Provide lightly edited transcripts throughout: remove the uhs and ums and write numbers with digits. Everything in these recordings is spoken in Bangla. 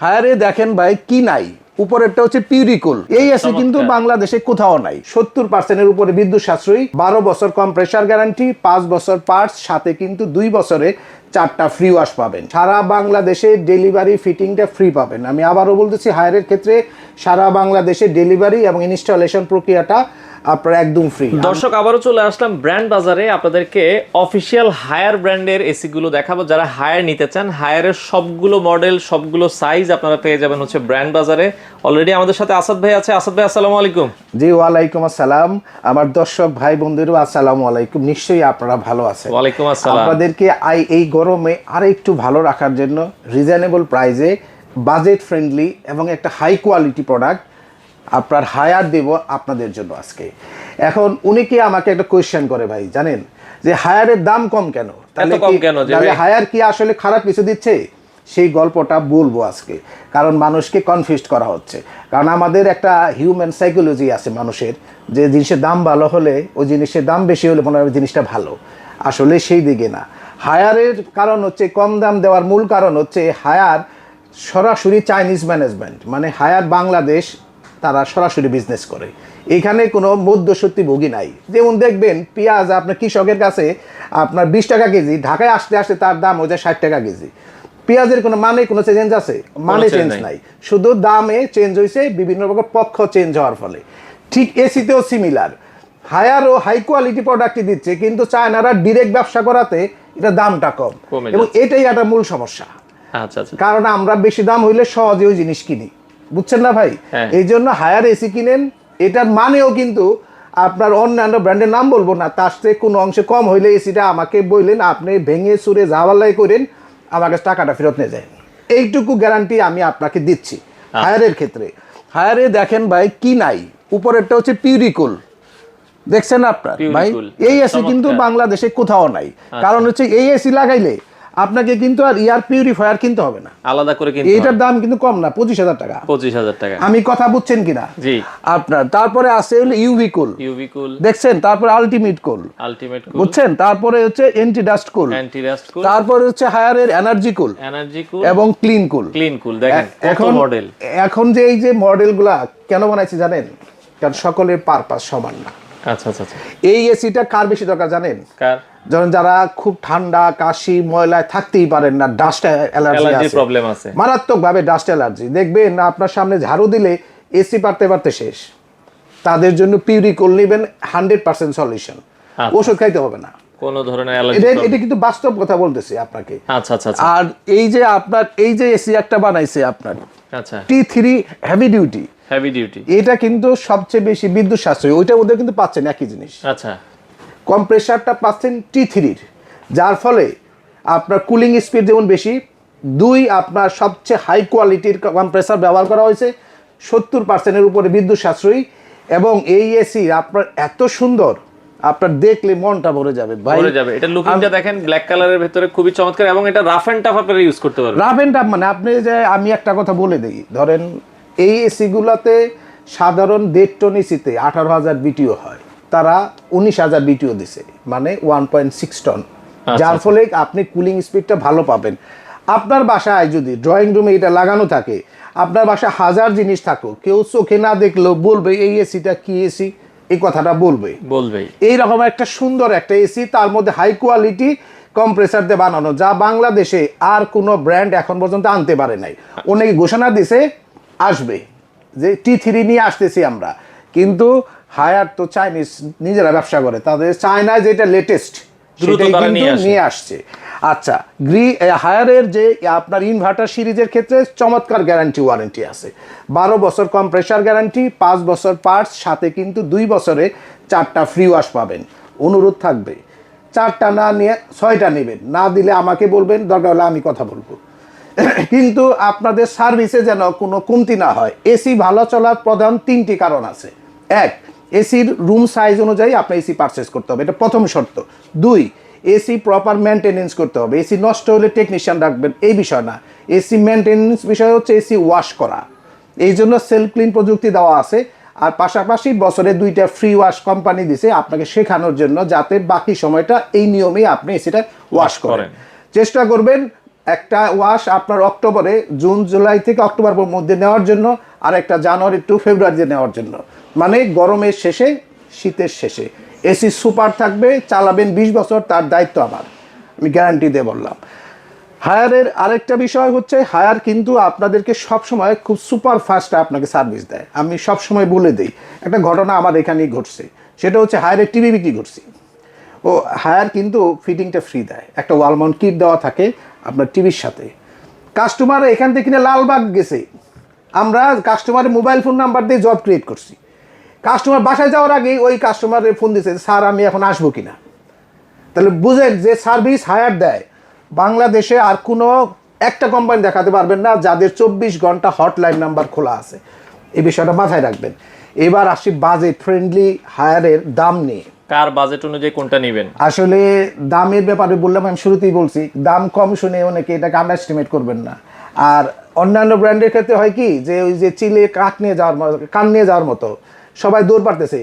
হায়ারে দেখেন ভাই কি নাই, উপরেরটা হচ্ছে পিউরিকুল। এই এসি কিন্তু বাংলাদেশে কোথাও নাই। 70% উপরে বিদ্যুৎ সাশ্রয়ী, 12 বছর কম্প্রেসার গ্যারান্টি, 5 বছর পার্টস, সাথে কিন্তু 2 বছরে 4টা ফ্রি ওয়াশ পাবেন। সারা বাংলাদেশে ডেলিভারি ফিটিংটা ফ্রি পাবেন। আমি আবারও বলতেছি, হায়ারের ক্ষেত্রে সারা বাংলাদেশে ডেলিভারি এবং ইনস্টলেশন প্রক্রিয়াটা আপনার একদম ফ্রি। দর্শক, আবারও চলে আসলাম ব্র্যান্ড বাজারে। আপনাদেরকে অফিসিয়াল হায়ার ব্র্যান্ডের এসি গুলো দেখাবো। যারা হায়ার নিতে চান, হায়ারের সবগুলো মডেল, সবগুলো সাইজ আপনারা পেয়ে যাবেন হচ্ছে ব্র্যান্ড বাজারে। অলরেডি আমাদের সাথে আসাদ ভাই আছে। আসাদ ভাই, আসসালামু আলাইকুম। জি, ওয়ালাইকুম আসসালাম। আমার দর্শক ভাই বন্ধুরা, আসসালামু আলাইকুম। নিশ্চয়ই আপনারা ভালো আছেন। ওয়ালাইকুম আসসালাম। আপনাদেরকে এই গরমে আর একটু ভালো রাখার জন্য রিজনেবল প্রাইসে, বাজেট ফ্রেন্ডলি এবং একটা হাই কোয়ালিটি প্রোডাক্ট আপনার হায়ার দেব আপনাদের জন্য আজকে। এখন অনেকে আমাকে একটা কোয়েশ্চেন করে, ভাই জানেন যে হায়ারের দাম কম কেন, তাহলে হায়ার কি আসলে খারাপ কিছু দিচ্ছে? সেই গল্পটা বলবো আজকে, কারণ মানুষকে কনফিউজ করা হচ্ছে। কারণ আমাদের একটা হিউম্যান সাইকোলজি আছে মানুষের, যে জিনিসের দাম ভালো হলে, ওই জিনিসের দাম বেশি হলে মনে হয় জিনিসটা ভালো। আসলে সেই দিকে না। হায়ারের কারণ হচ্ছে, কম দাম দেওয়ার মূল কারণ হচ্ছে হায়ার সরাসরি চাইনিজ ম্যানেজমেন্ট, মানে হায়ার বাংলাদেশ তারা সরাসরি বিজনেস করে। এখানে কোনো মধ্যস্বর্তী ভোগী নাই। যেমন দেখবেন পেঁয়াজ আপনার কৃষকের কাছে আপনার 20 টাকা কেজি, ঢাকায় আসতে আসতে তার দাম হয়ে যায় 60 টাকা কেজি। পেঁয়াজের কোনো কোনো চেঞ্জ আছে? চেঞ্জ নাই, শুধু দামে চেঞ্জ হয়েছে বিভিন্ন রকম পক্ষ চেঞ্জ হওয়ার ফলে। ঠিক এসিতেও সিমিলার, হায়ারও হাই কোয়ালিটি প্রোডাক্টই দিচ্ছে, কিন্তু চায়নারা ডিরেক্ট ব্যবসা করাতে এটা দামটা কম, এবং এটাই একটা মূল সমস্যা। কারণ আমরা বেশি দাম হইলে সহজে ওই জিনিস কিনি, বুঝছেন না ভাই? এই জন্য হায়ার এসি কিনেন। এটার মানেও কিন্তু আপনার অন্যান্য ব্র্যান্ডের নাম বলবো না, তার থেকে কোনো অংশে কম হইলে এসিটা আমাকে বললেন, আপনি ভেঙে চুরে জাওয়ালাই করেন, আমার কাছে টাকাটা ফেরত নিয়ে যায়। এইটুকু গ্যারান্টি আমি আপনাকে দিচ্ছি হায়ারের ক্ষেত্রে। হায়ারে দেখেন ভাই কি নাই, উপরেরটা হচ্ছে পিউরিকুল, দেখছেন আপনার ভাই? এই এসি কিন্তু বাংলাদেশে কোথাও নাই। কারণ হচ্ছে এই এসি লাগাইলে আপনাকে কিন্তু আর এয়ার পিউরিফায়ার কিনতে হবে না, আলাদা করে কিনতে। এটার দাম কিন্তু কম না, 25,000 টাকা। 25,000 টাকা। আমি কথা বুঝছেন কিনা? জি। আপনার তারপরে আছে হলো ইউভি কুল, দেখছেন? তারপরে আলটিমেট কুল, বুঝছেন? তারপরে হচ্ছে অ্যান্টি ডাস্ট কুল, তারপরে হচ্ছে হায়ারের এনার্জি কুল এবং ক্লিন কুল। দেখেন কত মডেল। এখন যে এই যে মডেলগুলা কেন বানাইছি জানেন? কারণ সকলের পারপাস সমান না। আচ্ছা। এই এসিটা কার বেশি দরকার জানেন? ধরেন যারা খুব ঠান্ডা, কাশি, ময়লায় থাকতেই পারেন না, ডাস্ট অ্যালার্জি প্রবলেম আছে, মারাত্মক ভাবে ডাস্ট অ্যালার্জি, দেখবেন না আপনার সামনে ঝাড়ু দিলে এসি পারতে শেষ। তাদের জন্য পিউরিকুল নেবেন, 100% সলিউশন। ওষুধ খাইতে হবে না কোনো ধরনের অ্যালার্জি। এটা কিন্তু বাস্তব কথা বলতেছি আপনাকে। আচ্ছা। আর এই যে আপনার এই যে এসি একটা বানাইছে আপনার, আচ্ছা, T3 হেভি ডিউটি, এটা কিন্তু সবচেয়ে বেশি বিদ্যুৎ সাশ্রয়ী। ওইটা ওদের কিন্তু পাচ্ছেন একই জিনিস। আচ্ছা, কম্প্রেসারটা পাচ্ছেন T3-র, যার ফলে আপনার কুলিং স্পিড যেমন বেশি, আপনার সবচেয়ে হাই কোয়ালিটির কম্প্রেসার ব্যবহার করা হয়েছে, 70%-এর উপরে বিদ্যুৎ সাশ্রয়ী। এবং এই এসি আপনার এত সুন্দর, আপনার দেখলে মনটা ভরে যাবে ভাই। এটা লুকিংটা দেখেন, ব্ল্যাক কালারের ভিতরে খুবই চমৎকার, এবং এটা রাফ এন্ড টাফ আপনারা ইউজ করতে পারবেন। রাফ এন্ড টাফ মানে আপনি যে, আমি একটা কথা বলে দেই, ধরেন এই এসি গুলাতে সাধারণ 1.5 টন এসিতে 18,000 বিটিও হয়, তারা 19,000 বিটিও দিছে, মানে 1.6 টন। যার ফলে আপনি কুলিং স্পিডটা ভালো পাবেন। আপনার বাসায় যদি ড্রয়িং রুমে এটা লাগানো থাকে, আপনার বাসায় হাজার জিনিস থাকুক, কেউ চোখে না দেখলেও বলবে এই এসিটা কি এসি, এই কথাটা বলবে। এইরকম একটা সুন্দর একটা এসি, তার মধ্যে হাই কোয়ালিটি কম্প্রেসার দিয়ে বানানো, যা বাংলাদেশে আর কোনো ব্র্যান্ড এখন পর্যন্ত আনতে পারে নাই। অনেকে ঘোষণা দিছে আসবে, যে T3 নিয়ে আসতেছি আমরা, কিন্তু হায়ার তো চাইনিজ নিজেরা ব্যবসা করে, তাদের চায়নায় যেটা লেটেস্ট সেটাই কিন্তু নিয়ে আসছে। আচ্ছা, হায়ারের যে আপনার ইনভার্টার সিরিজের ক্ষেত্রে চমৎকার গ্যারান্টি ওয়ারেন্টি আছে। 12 বছর কম্প্রেসার গ্যারান্টি, 5 বছর পার্টস, সাথে কিন্তু 2 বছরে 4টা ফ্রি ওয়াশ পাবেন। অনুরোধ থাকবে 4টা না নিয়ে 6টা নেবেন, না দিলে আমাকে বলবেন, দরকার হলে আমি কথা বলবো। কিন্তু আপনাদের সার্ভিসে যেন কোনো কমতি না হয়। এসি ভালো চলার প্রধান 3টি কারণ আছে। 1, এসির রুম সাইজ অনুযায়ী আপনার এসি পারচেস করতে হবে, এটা প্রথম শর্ত। 2, এসি প্রপার মেনটেনেন্স করতে হবে। এসি নষ্ট হলে টেকনিশিয়ান রাখবেন, এই বিষয় না। এসি মেনটেনেন্স বিষয় হচ্ছে এসি ওয়াশ করা, এই জন্য সেলফ ক্লিন প্রযুক্তি দেওয়া আছে। আর পাশাপাশি বছরে 2টা ফ্রি ওয়াশ কোম্পানি দিছে আপনাকে শেখানোর জন্য, যাতে বাকি সময়টা এই নিয়মেই আপনি এসিটা ওয়াশ করেন। চেষ্টা করবেন একটা ওয়াশ আপনার অক্টোবরে, জুন জুলাই থেকে অক্টোবর মধ্যে নেওয়ার জন্য, আর একটা জানুয়ারি টু ফেব্রুয়ারিতে নেওয়ার জন্য। মানে গরমের শেষে, শীতের শেষে এসি সুপার থাকবে, চালাবেন 20 বছর, তার দায়িত্ব আমার, আমি গ্যারান্টি দিয়ে বললাম। হায়ারের আরেকটা বিষয় হচ্ছে, হায়ার কিন্তু আপনাদেরকে সবসময় খুব সুপার ফাস্ট আপনাকে সার্ভিস দেয়। আমি সবসময় বলে দিই, একটা ঘটনা আমার এখানেই ঘটছে, সেটা হচ্ছে হায়ারের টিভি বিক্রি করছি। ও হায়ার কিন্তু ফিটিংটা ফ্রি দেয়, একটা ওয়াল মাউন্ট কিট দেওয়া থাকে আপনার টিভির সাথে। কাস্টমার এখান থেকে কিনে লালবাগ গেছে, আমরা কাস্টমারের মোবাইল ফোন নাম্বার দিয়ে জব ক্রিয়েট করছি। কাস্টমার বাসায় যাওয়ার আগেই ওই কাস্টমারের ফোন দিয়েছে, স্যার আমি এখন আসবো কিনা। তাহলে বুঝেন যে সার্ভিস হায়ার দেয়, বাংলাদেশে আর কোনো একটা কোম্পানি দেখাতে পারবেন না যাদের 24 ঘন্টা হটলাইন নাম্বার খোলা আছে। এই বিষয়টা মাথায় রাখবেন। এবার আসি বাজেট ফ্রেন্ডলি হায়ারের দাম নিয়ে। কার বাজেট অনুযায়ী কোনটা নেবেন? আসলে দামের ব্যাপারে বললাম, আমি শুরুতেই বলছি, দাম কম শুনে অনেকে এটাকে আন্ডার এস্টিমেট করবেন না। আর অন্যান্য ব্র্যান্ডের ক্ষেত্রে হয় কি, যে ওই যে চিলে কান নিয়ে যাওয়ার মতো সবাই দৌড় পারতেছে,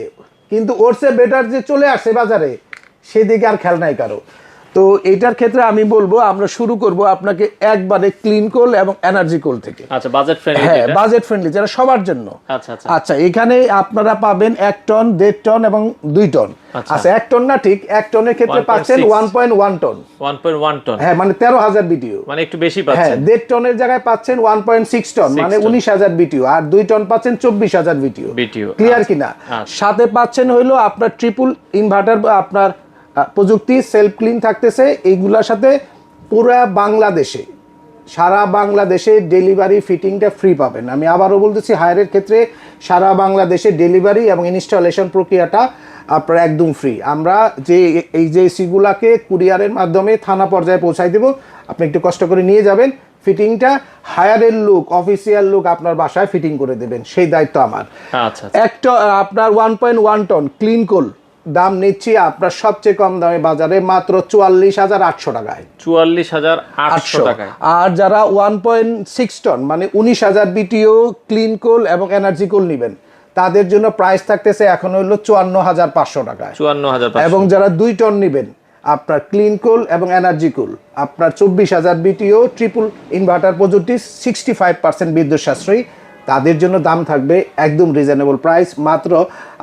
কিন্তু ওর চেয়ে বেটার যে চলে আসছে বাজারে, সেদিকে আর খেয়াল নাই কারো। তো এইটার ক্ষেত্রে আমি বলবো আমরা শুরু করব আপনাকে একবারে ক্লিন কোল এবং এনার্জি কোল থেকে। আচ্ছা, বাজেট ফ্রেন্ডলি। হ্যাঁ, বাজেট ফ্রেন্ডলি, যেটা সবার জন্য। আচ্ছা আচ্ছা আচ্ছা, এখানে আপনারা পাবেন 1 টন, 1.5 টন এবং 2 টন। আচ্ছা, 1 টন না, ঠিক 1 টনের ক্ষেত্রে পাচ্ছেন 1.1 টন। 1.1 টন, হ্যাঁ, মানে 13,000 বিটিও, মানে একটু বেশি হ্যাঁ। পাচ্ছেন। 1.5 টনের জায়গায় পাচ্ছেন 1.6 টন, মানে 19,000 বিটিও। আর 2 টন পাচ্ছেন 24,000 বিটিও। ক্লিয়ার কিনা? সাথে পাচ্ছেন হইলো আপনার ট্রিপল ইনভার্টার, আপনার প্রযুক্তি, সেলফ ক্লিন থাকতেছে। এইগুলোর সাথে পুরা বাংলাদেশে, সারা বাংলাদেশে ডেলিভারি ফিটিংটা ফ্রি পাবেন। আমি আবারও বলতেছি, হায়ারের ক্ষেত্রে সারা বাংলাদেশে ডেলিভারি এবং ইনস্টলেশন প্রক্রিয়াটা আপনার একদম ফ্রি। আমরা যে এই যে এসিগুলাকে কুরিয়ারের মাধ্যমে থানা পর্যায়ে পৌঁছাই দেব, আপনি একটু কষ্ট করে নিয়ে যাবেন, ফিটিংটা হায়ারের লুক, অফিসিয়াল লুক আপনার বাসায় ফিটিং করে দেবেন, সেই দায়িত্ব আমার। আচ্ছা, একটা আপনার 1.1 টন ক্লিন কোল দাম নিচ্ছি আপনার সবচেয়ে কম দামে বাজারে, মাত্র 44,800 টাকায়। 44,800 টাকায়। আর যারা 1.6 টন মানে 19,000 বিটিও ক্লিন কোল এবং এনার্জি কোল নেবেন, তাদের জন্য প্রাইস থাকতেছে এখন হলো 54,500 টাকায়। 54,500। এবং যারা 2 টন নেবেন আপনার ক্লিন কোল এবং এনার্জি কোল, আপনার 24,000 বিটিও ট্রিপল ইনভার্টার প্রযুক্তি, 65% বিদ্যুৎ সাশ্রয়ী, তাদের জন্য দাম থাকবে একদম রিজনেবল প্রাইস, মাত্র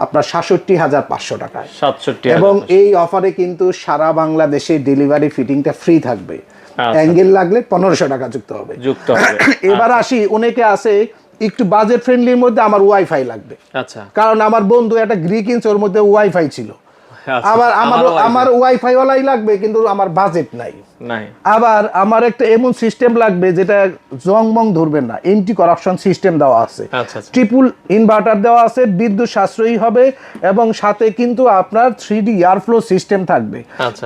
আপনার 67,500 টাকায়। 67। এবং এই অফারে কিন্তু সারা বাংলাদেশে ডেলিভারি ফিটিংটা ফ্রি থাকবে। অ্যাঙ্গেল লাগলে 1500 টাকা যুক্ত হবে। এবার আসি, অনেকে আছে একটু বাজেট ফ্রেন্ডলির মধ্যে আমার ওয়াইফাই লাগবে। আচ্ছা, কারণ আমার বন্ধু একটা কিনছে, ওর মধ্যে ওয়াইফাই ছিল। আমার ওয়াইফাই ওয়ালাই লাগবে, কিন্তু আমার বাজেট নাই। আবার আমার একটা এমন সিস্টেম লাগবে যেটা জংমং ধরবে না, এন্টি করাপশন সিস্টেম দেওয়া আছে, ট্রিপল ইনভার্টার দেওয়া আছে, বিদ্যুৎ সাশ্রয়ী হবে, এবং সাথে কিন্তু আপনার 3D এয়ারফ্লো সিস্টেম থাকবে।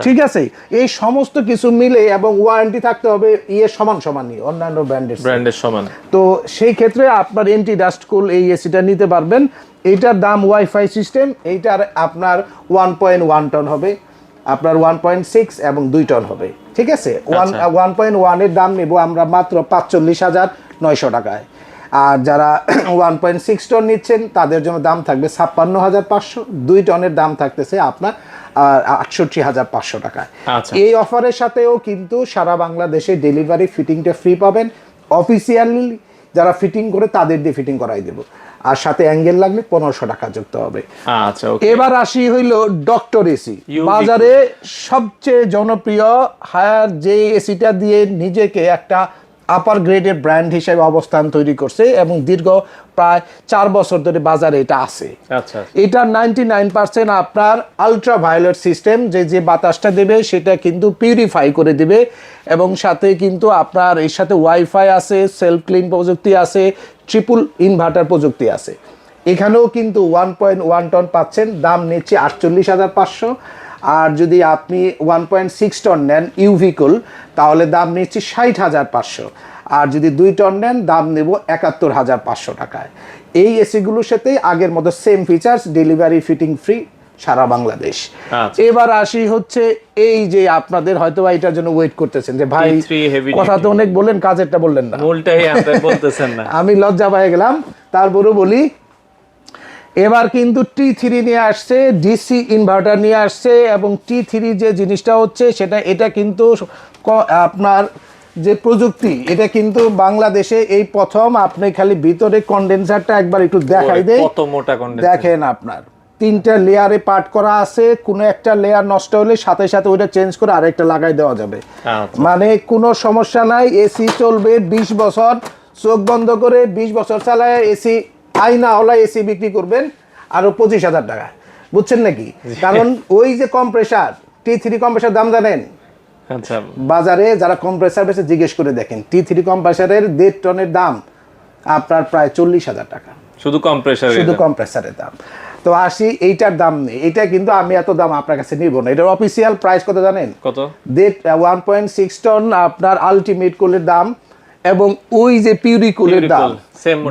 ঠিক আছে, এই সমস্ত কিছু মিলে, এবং ওয়ারেন্টি থাকতে হবে সমান সমানই অন্যান্য ব্র্যান্ডের সমান। তো সেই ক্ষেত্রে আপনার এন্টি ডাস্ট কুল এই এসিটা নিতে পারবেন। এইটার দাম ওয়াইফাই সিস্টেম, এইটার আপনার 1.1 টন হবে, আপনার 1.6 এবং 2 টন হবে। ঠিক আছে, 1.1 এর দাম নেব আমরা মাত্র 45,900 টাকায়। আর যারা 1.6 টন নিচ্ছেন তাদের জন্য দাম থাকবে 56,500। 2 টনের দাম থাকতেছে আপনার 68,500 টাকায়। এই অফারের সাথেও কিন্তু সারা বাংলাদেশে ডেলিভারি ফিটিংটা ফ্রি পাবেন। অফিসিয়ালি যারা ফিটিং করে তাদের দিয়ে ফিটিং করাই দেবো, আর সাথে অ্যাঙ্গেল লাগলে 1500 টাকা যুক্ত হবে। আচ্ছা, এবার আসি হইলো ডক্টর এসি, বাজারে সবচেয়ে জনপ্রিয় হায়ার, যে এসিটা দিয়ে নিজেকে একটা আপার গ্রেডের ব্র্যান্ড হিসেবে অবস্থান তৈরি করছে, এবং দীর্ঘ প্রায় 4 বছর ধরে বাজারে এটা আছে। এটা 99% আপনার আলট্রা ভায়োলেট সিস্টেম, যে বাতাসটা দেবে সেটা কিন্তু পিউরিফাই করে দিবে, এবং সাথে কিন্তু আপনার এর সাথে ওয়াইফাই আছে, সেলফ ক্লিন প্রযুক্তি আছে, ট্রিপল ইনভার্টার প্রযুক্তি আছে। এখানেও কিন্তু 1.1 টন পাচ্ছেন, দাম নিচ্ছে 48,500। আর যদি আপনি 1.6 টন নেন ইউভিকুল, তাহলে দাম নিচ্ছি 60,500। আর যদি 2 টন নেন দাম নেব 71,500 টাকায়। এই এসিগুলোর সাথে আগের মতো same features, delivery fitting free সারা বাংলাদেশ। এবার আসি হচ্ছে এই যে আপনাদের হয়তো এটার জন্য ওয়েট করতেছেন যে ভাই কথা তো অনেক বললেন, কাজেরটা বললেন না, আমি লজ্জা পেয়ে গেলাম, তারপরেও বলি। এবার কিন্তু T3 নিয়ে আসছে, ডিসি ইনভার্টার নিয়ে আসছে, এবং T3 যে জিনিসটা হচ্ছে সেটা, এটা কিন্তু আপনার যে প্রযুক্তি, এটা কিন্তু বাংলাদেশে এই প্রথম। আপনি খালি ভিতরে কন্ডেন্সারটা একবার একটু দেখাই দেই, কত মোটা কন্ডেন্সার দেখেন আপনার 3টা লেয়ারে পার্ট করা আছে, কোনো একটা লেয়ার নষ্ট হলে সাথে সাথে ওইটা চেঞ্জ করে আরেকটা লাগাই দেওয়া যাবে। আচ্ছা। মানে কোনো সমস্যা নাই, এসি চলবে 20 বছর, চোখ বন্ধ করে 20 বছর চালায় এসি, আয়না ওলা এসি বিক্রি করবেন আরো 25,000 টাকা, বুঝছেন নাকি? কারণ ওই যে কম্প্রেসার, T3 কম্প্রেসার দাম জানেন? আচ্ছা, বাজারে যারা কম্প্রেসার বেশি জিজ্ঞেস করে দেখেন, T3 কম্প্রেসারের 1.5 টনের দাম আপনার প্রায় 40,000 টাকা, শুধু কম্প্রেসার, শুধু কম্প্রেসারের দাম। তো আসি এইটার দাম নেই, এটা কিন্তু আমি এত দাম আপনার কাছে নিব না। এটার অফিসিয়াল প্রাইস কত জানেন? কত? 1.6 টন আপনার আলটিমেট কুলের দাম, এবং ওই যে পিউরি কুলের দাম,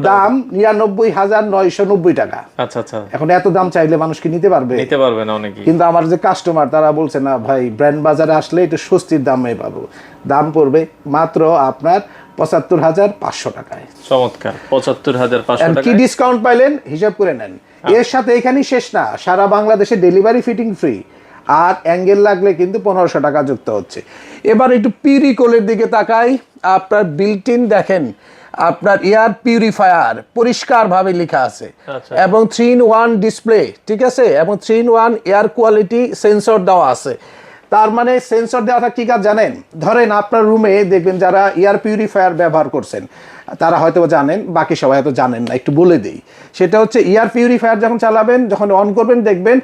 দাম 99,990 টাকা। আচ্ছা আচ্ছা। এখন এত দাম চাইলে মানুষ কি নিতে পারবে? নিতে পারবে না অনেকেই। কিন্তু আমার যে কাস্টমার তারা বলছে না ভাই, ব্র্যান্ড বাজারে আসলে একটু স্বস্তির দামে পাবো। দাম পড়বে মাত্র আপনার 75,500 টাকায়। চমৎকার, 75,500 কি টাকা। ডিসকাউন্ট পাইলেন হিসাব করে নেন। এর সাথে এখানেই শেষ না, সারা বাংলাদেশে ডেলিভারি ফিটিং ফ্রি, আর অ্যাঙ্গেল লাগলে কিন্তু 1500 টাকা যুক্ত হচ্ছে। এবার একটু পিউরিকোলের দিকে তাকাই, আপনার বিল্ট ইন দেখেন, আপনার এয়ার পিউরিফায়ার পরিষ্কারভাবে লেখা আছে, এবং 3-in-1 ডিসপ্লে, ঠিক আছে, এবং 3-in-1 এয়ার কোয়ালিটি সেন্সর দেওয়া আছে। তার মানে সেন্সর দেওয়াটা কি কাজ জানেন? ধরেন আপনার রুমে দেখবেন যারা এয়ার পিউরিফায়ার ব্যবহার করছেন তারা হয়তো জানেন, বাকি সবাই হয়তো জানেন না, একটু বলে দিই। সেটা হচ্ছে এয়ার পিউরিফায়ার যখন চালাবেন, যখন অন করবেন দেখবেন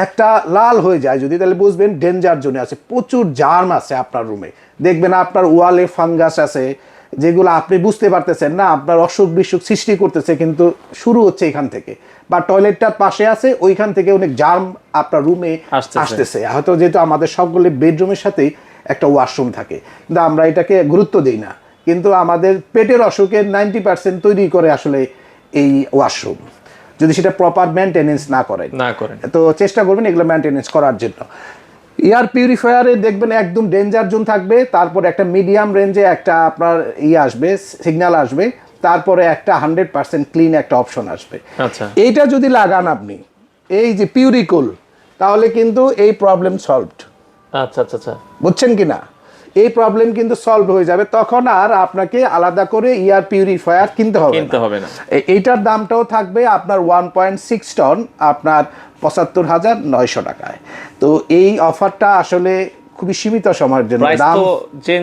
একটা লাল হয়ে যায় যদি, তাহলে বুঝবেন ডেঞ্জার জোনে আছে, প্রচুর জার্ম আছে আপনার রুমে। দেখবেন আপনার ওয়ালে ফাঙ্গাস আছে, যেগুলো আপনি বুঝতে পারতেছেন না, আপনার অসুখ বিসুখ সৃষ্টি করতেছে, কিন্তু শুরু হচ্ছে এখান থেকে। বা টয়লেটটার পাশে আছে, ওইখান থেকে অনেক জার্ম আপনার রুমে আসতেছে। হয়তো যেহেতু আমাদের সবগুলো বেডরুমের সাথেই একটা ওয়াশরুম থাকে, কিন্তু আমরা এটাকে গুরুত্ব দিই না। কিন্তু আমাদের পেটের অসুখের 90% তৈরি করে আসলে এই ওয়াশরুম, যদি সেটা প্রপার মেনটেনেন্স না করেন। তো চেষ্টা করবেন এগুলো মেনটেনেন্স করার জন্য। এয়ার পিউরিফায়ারে দেখবেন একদম ডেঞ্জার জোন থাকবে, তারপরে একটা মিডিয়াম রেঞ্জে একটা আপনার আসবে, সিগন্যাল আসবে, তারপরে একটা 100% ক্লিন একটা অপশন আসবে। আচ্ছা, এইটা যদি লাগান আপনি, এই যে পিউরিকুল, তাহলে কিন্তু এই প্রবলেম সলভড। আচ্ছা আচ্ছা আচ্ছা, বুঝছেন কি না? এই প্রবলেম কিন্তু সলভ হয়ে যাবে, তখন আর আপনাকে আলাদা করে এয়ার পিউরিফায়ার কিনতে হবে না। এইটার দামটাও থাকবে আপনার 1.6 টন আপনার 75,900 টাকায়। তো এই অফারটা আসলে খুবই সীমিত সময়ের জন্য, দাম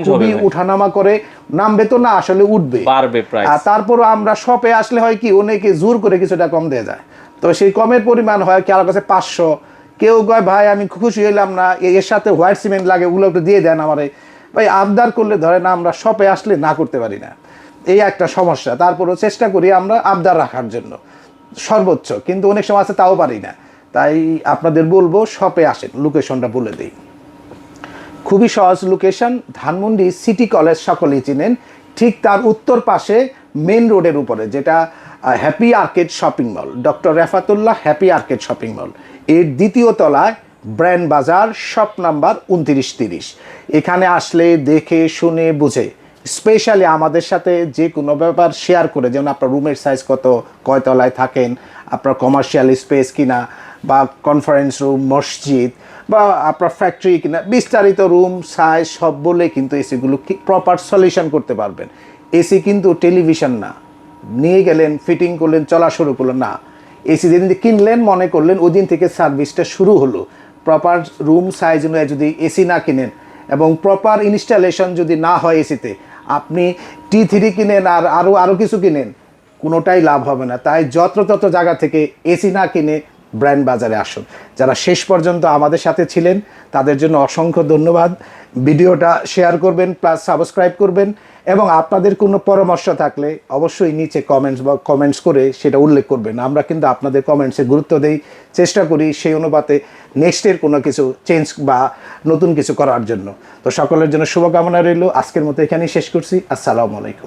খুবই উঠানামা করে, নামবে তো না, আসলে উঠবে, বাড়বে প্রাইস। আর তারপর আমরা শপে আসলে হয় কি, অনেকে জোর করে কিছুটা কম দিয়ে যায়, তো সেই কমের পরিমাণ হয় কি আমার কাছে 500, কেউ কয় ভাই আমি খুশি হইলাম না, এর সাথে হোয়াইট সিমেন্ট লাগে, ওগুলো একটু দিয়ে দেন আমারে। ভাই আবদার করলে ধরে না, আমরা শপে আসলে না করতে পারি না, এই একটা সমস্যা। তারপরও চেষ্টা করি আমরা আবদার রাখার জন্য সর্বোচ্চ, কিন্তু অনেক সময় আছে তাও পারি না। তাই আপনাদের বলবো শপে আসেন। লোকেশনটা বলে দিই, খুবই সহজ লোকেশন, ধানমন্ডি সিটি কলেজ সকলেই চিনেন, ঠিক তার উত্তর পাশে মেন রোডের উপরে, যেটা happy arcade shopping mall, doctor Refatullah happy arcade shopping mall, এর দ্বিতীয় তলায় ব্র্যান্ড বাজার, শপ নাম্বার 2930। এখানে আসলে দেখে শুনে বুঝে, স্পেশালি আমাদের সাথে যে কোনো ব্যাপার শেয়ার করে, যেমন আপনার রুমের সাইজ কত, কয় তলায় থাকেন, আপনার কমার্শিয়াল স্পেস কিনা, বা কনফারেন্স রুম, মসজিদ, বা আপনার ফ্যাক্টরি কিনা, বিস্তারিত রুম সাইজ সব বলে কিন্তু এসিগুলো প্রপার সলিউশন করতে পারবেন। এসি কিন্তু টেলিভিশন না, নিয়ে গেলেন, ফিটিং করলেন, চলা শুরু করলেন না। এসি যেদিন কিনলেন মনে করলেন ওই দিন থেকে সার্ভিসটা শুরু হলো। প্রপার রুম সাইজ অনুযায়ী যদি এসি না কিনেন এবং প্রপার ইনস্টলেশন যদি না হয় এসিতে, আপনি T3 কিনেন আর আরও কিছু কিনেন, কোনোটাই লাভ হবে না। তাই যত্রতত্র জায়গা থেকে এসি না কিনে ব্র্যান্ড বাজারে আসুন। যারা শেষ পর্যন্ত আমাদের সাথে ছিলেন তাদের জন্য অসংখ্য ধন্যবাদ। ভিডিওটা শেয়ার করবেন, প্লাস সাবস্ক্রাইব করবেন, এবং আপনাদের কোনো পরামর্শ থাকলে অবশ্যই নিচে কমেন্টস করে সেটা উল্লেখ করবেন। আমরা কিন্তু আপনাদের কমেন্টসে গুরুত্ব দেই, চেষ্টা করি সেই অনুপাতে নেক্সটের কোনো কিছু চেঞ্জ বা নতুন কিছু করার জন্য। তো সকলের জন্য শুভকামনা রইল। আজকের মতো এখানেই শেষ করছি। আসসালামু আলাইকুম।